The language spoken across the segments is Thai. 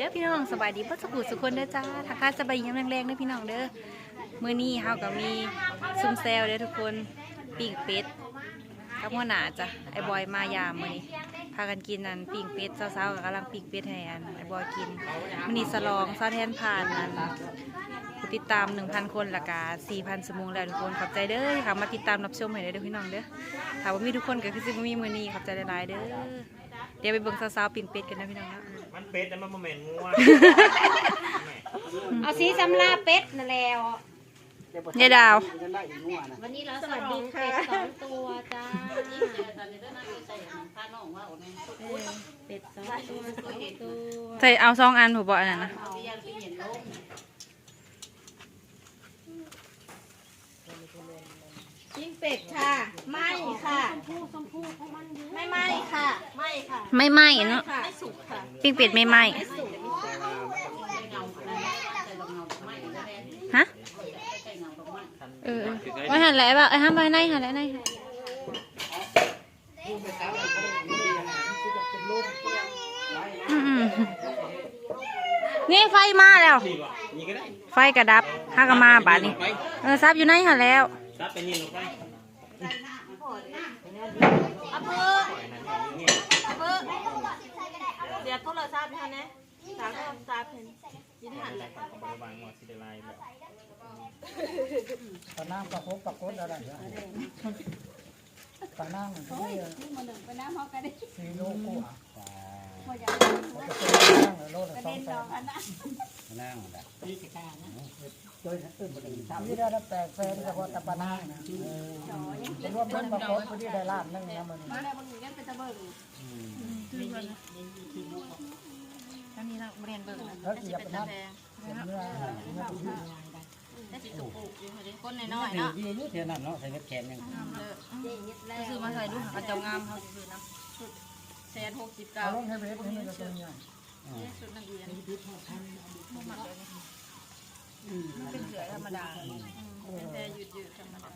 ด้อพี่น้องสบายดีพ่อสกุลสุคนเด้อจ้าทักทายสบายดีแรงๆเด้อพี่น้องเด้อมื้อนี้เฮาก็มีซุ่มแซวเด้อทุกคนปิ้งเป็ดกับหัวหน้าจ้ะไอ้บอยมายามมื้อนี้พากันกินนั่นปิ้งเป็ดสาวๆก็กำลังปิ้งเป็ดให้อันไอ้บอยกินมื้อนี้สลองซาวแทนผ่านนั่นผู้ติดตาม 1,000 คนและก็ 4,000 ชั่วโมงแล้วทุกคนขอบใจเด้อค่ะมาติดตามรับชมให้เด้อพี่น้องเด้อถ้าบ่มีทุกคนก็คือสิบ่มีมื้อนี้ขอบใจหลายๆเด้อเดี๋ยวไปเบิ่งสาวๆปิ้งเป็ดกันนะพี่น้องนะมันเป็ดแต่มันโมเมนต์งัว เอาสีสำลาเป็ดนั่นแล้ว ยายดาว วันนี้เราสวัสดีค่ะเป็ด2 ตัวจ้าเป็ด2 ตัว ใส่เอา2 อันผมบอกอันนั้นนะปิ้งเป็ดค่ะไม่ค่ะไม่ไหม้ค่ะไม่ค่ะ ไม่ไหม้เนาะ ไม่สุกค่ะ ปิ้งเป็ดไม่ไหม้ฮะว่าหันแล้วป่ะห้ามไปไหนหันแล้วไหนนี่ไฟมาแล้วไฟกระดับห้ากมาบาทนี้ซับอยู่ไหนหันแล้วซับไปนี่ลงไปเอาเพิ่มเดี๋ยวโทรศัพท์ให้นะสาวโทรศัพท์เห็นยินหันเลยบางหมดสิเดลายแบบ ปลาน้ำปลาโคกปลาโคตอะไรอย่างปลาน้ำมันก็ได้4 โลกว่ามันจะเป็นโลละ2 แสนน้ำแบบโดยอื่นมันทำที่ได้8 แสนเฉพาะแต่ปลาน้ำนะรวมเป็นปลาโคตที่ได้ล้านนึงนะมันแล้วเกี่ยวกับน้ำเนื้อคนน้อยๆเนาะ ยืดเท่านั้นเนาะใส่เม็ดแข็งยัง ซื้อมาใส่ลูกกระเจ้างามเขาซื้อนะ169เอาลงให้เวฟนี่มันจะเป็นยังเป็นเสือธรรมดาแต่ยืดธรรมดา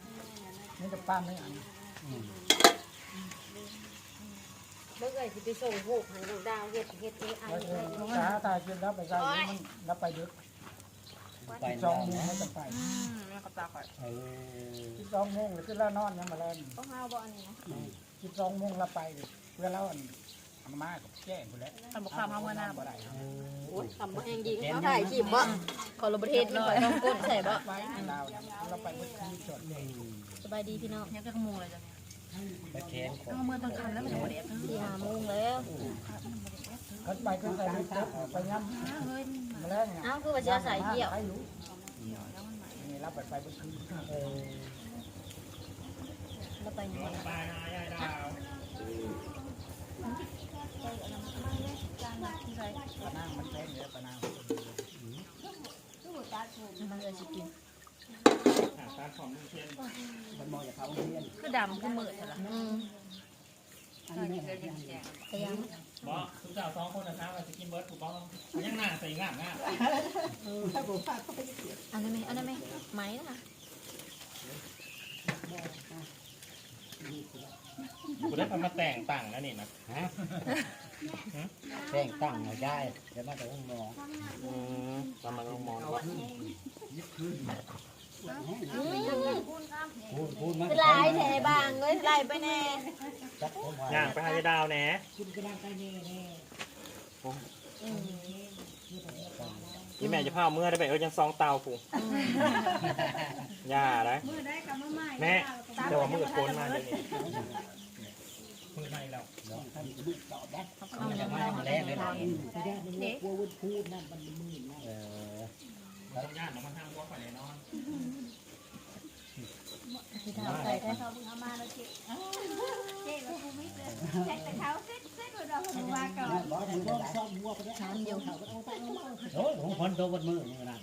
นี่จะปั้นไม่อันเมื่อไหร่จะไปส่งหูหันดวงดาวเฮ็ดจ้าตายกินแล้วไปใส่มันแล้วไปดึก2 โมงมันจะไปแล้วก็ตาข่อย12 โมงหรือขึ้นแล้วนอนยังมาแล้ว ก็ห้าวบ่อันนี้นะ12 โมงแล้วไปเพื่อแล้วอันมากับแจ้งกูแล้ว ทำบุกข้าวมาเมื่อหน้าบ่ได้ โอ้ยทำมาแห้งยิงเขาถ่ายคลิปบ่ขอลงประเทศนี่ข่อยต้องก้นใส่บ่ ไปเราไปวันที่จดเลย สบายดีพี่น้อง ยังจะขโมยอะไรจ้ะ ไปแขน ต้องเมื่อตอนค่ำแล้วมันจะหมดเด็ด 4-5 โมงแล้ว เขาไปขึ้นใส่ลึกไปย้ำมาแล้วไง อ้าวคือว่าจะใส่เกี่ยว นี่รับไปวันที่แล้วไปนี่ ปลาหน้ายายดาว ปนางมันแพงเลยปนาง มันเลยสิกิน ตาของมือเทียน มันมองจากเขาเรียน คือดำคือมืดใช่ไหม อันนี้ พยายาม บอกทุกเจ้า2 คนนะครับเราจะกินเบิร์ดถูกต้องยังหน้าใส่ง่ามง่าม อันนั้นไหมไหมนะ กูได้มาแต่งต่างแล้วนี่นะ ฮะแต่งตั้งหน่อยได้เดี๋ยวมาจะต้องมอง ประมาณมองว่า พูดมา ลายแถบางเลยไล่ไปแน่ จับผมว่า ย่างไปหายายดาวแหน่ที่แม่จะพาเมื่อได้ไปยัง2 เตาผูย่าได้แม่เดี๋ยวมือโกนมาเดี๋ยวนี้มือในเราจะมาแรงเลยนะต้องย่านมันทางวัวก่อนเลยนอน ใส่ได้ โอ้ยผมคนโตบนมือนี่นะ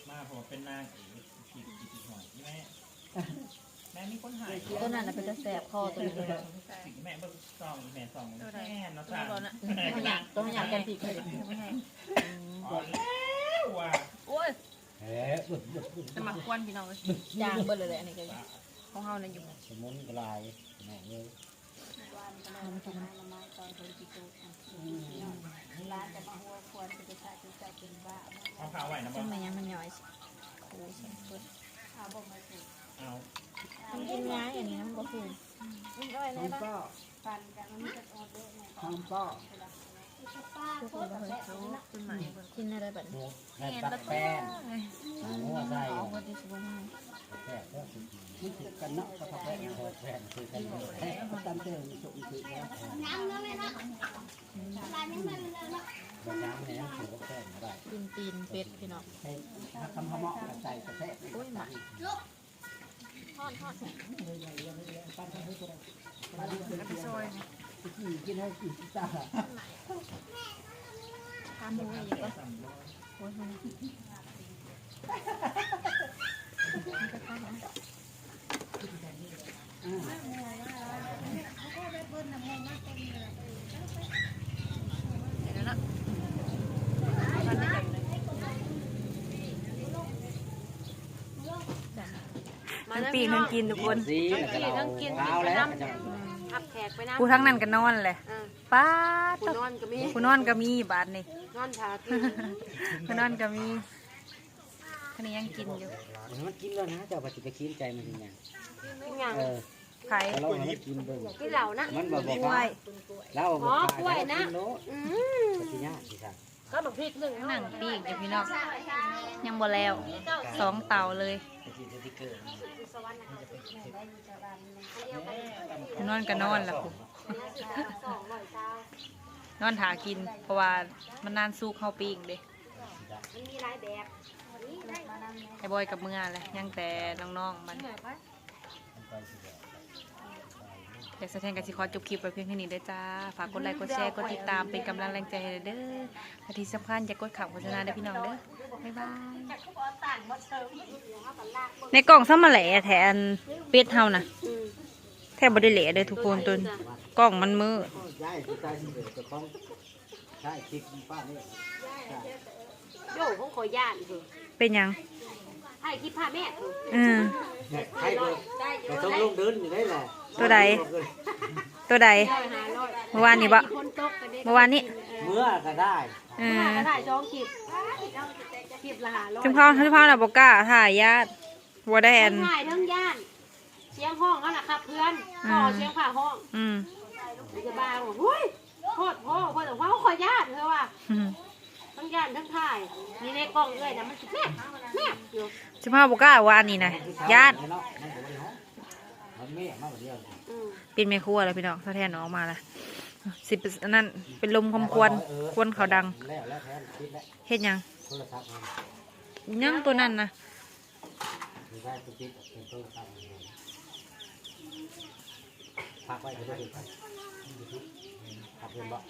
มาผมเป็นนางขีดหอยแม่แม่มีคนหาย ตัวนั้นเป็นจะแสบคอตัวนี้ แม่เบิ่งซองแม่ซองแม่เนาะจ้า ต้องอยากกันผิดเลย จะมาควนพี่น้องเลย จางเบิดเลยอันนี้ก็ ของเฮาน่ะอยู่ สมุนกลายแม่เลย เอาข้าวไว้นะบ่ ทำไมยังมันย่อยโอ้ยเอา มันกินง่ายอันนี้นะมันก็คือมันย่อยเลยปะ ทางป้า กินอะไรแบบนี้ แม่ตักแป้งหัวใส่แป้งก็สิ มันติดกันเนาะกับแพง แป้งคือกันเลย แพงประจำเตือนสุขสุขแล้ว น้ำเนี่ยถือว่าแป้งได้ กินตีนเป็ดพี่น้อง ให้ถ้าคำพะเหมาะกับใจกระแทก โอ้ยหมาทอด แล้วไปซอยนะ กินให้กินตา ทานหมูอีกปะโอ้ยมัน เดี๋ยวนะมันได้อย่างเลยทั้งปีทั้งกินทุกคน สีแล้วก็เราเอาแล้วจะ ผักแขกไปนะ ผู้ทั้งนั้นก็นอนเลยป้าด นอนก็มี ผู้นอนก็มีบาทนี่ นอนทากิน ผู้นอนก็มีคันนี้ยังกินอยู่ มันกินแล้วนะเจ้าปฏิบัติกินใจมันยังไง กินอย่าง ไข่ เราให้มันกินเบิ่ง กินเหล่านะ มันบอก กล้ ว่า วย เราบอกว่ากินโล อืม ปฏิญาณสิครับ ก็แบบพริกหนึ่ง หนังปีกอยู่พี่น้องยังบ่แล้ว2 เตาเลย ไปกินสติ๊กเกอร์ ผู้นอนก็นอนล่ะผู้ นอนถากิน เพราะว่ามันนานสู้เข้าปีกเด้ มันมีหลายแบบ ไอ้บอยกับเมื่อแหละยังแต่น้องๆมันอยากแสดงกับสิขอจบคลิปไปเพียงแค่นี้เด้อจ้าฝากกดไลค์กดแชร์กดติดตามเป็นกำลังแรงใจให้เด้อและที่สำคัญอย่ากดข่าวโฆษณาเด้อพี่น้องเด้อบ๊ายบายในกล่องซ้ำมาแหล่แทนเป็ดเฮานะแทบบ่ได้แหล่เลยทุกคนตุนกล่องมันมืด ย้ายที่ใต้ที่เหลือจะคล้องใช่คลิกป้านี่ โย่ของขอย่านคือ เป็นหยัง ให้คิดผ้าแม่คือ ใครเลยแต่ต้องลงเดินอยู่ได้แหละ ตัวใดตัวใด 500 เมื่อวานนี้บ่ คนตกกันเด้ เมื่อวานนี้ เมื่อก็ได้ ก็ถ่ายช่องคลิปคลิปละ500 ถึงพ่อน่ะบ่กล้าถ่ายญาติบ่ได้แอน ถ่ายทั้งย่านเสียงห้องนั่นแหละครับเพื่อนพ่อเสียงผ่าห้อง อืม จะบ้าบอกเฮ้ยโคตรพ่อแต่ว่าเขาขอย่านเธอว่าทั้งย่านทั้งถ่ายนี่ในกล้องเอ้ยนะมันแม่อยู่ สิพ่อบ่กล้าว่าอันนี้นะญาติ มันไม่มากกว่าเดียว เป็นแม่ครัวแล้วพี่น้องถ้าแทนออกมาละสิอันนั้นเป็นลมคำควรควรเขาดัง แล้วแทนคิดแล้ว เฮ็ดหยัง โทรศัพท์มัน ยังตัวนั้นนะ มีได้ตัวคิดเป็นโทรศัพท์พักไว้ก็ได้พักเพื่อนบอก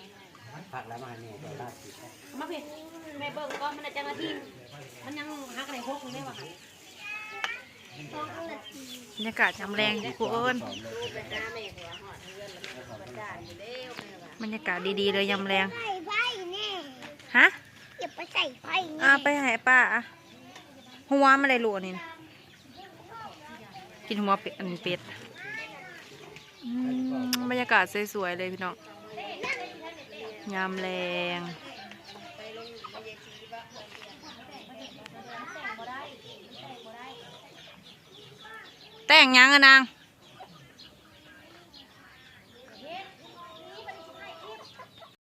พักแล้วมาเนี่ยจะได้สิ มาพี่แม่เบิ่งก็มันจะมาทีมันยังหักอะไรพกนี่วะ บรรยากาศจำแรงกูเอิญบรรยากาศดีๆเลยยำแรง ใส่ไพ่แน่ ฮะ อย่าไปใส่ไพ่ ไปให้ป้าอ่ะหัวมันอะไรหลวนี่นะกินหัวเป็ดอันเป็ดบรรยากาศสวยๆเลยพี่น้องยำแรงแต่งยังอะนาง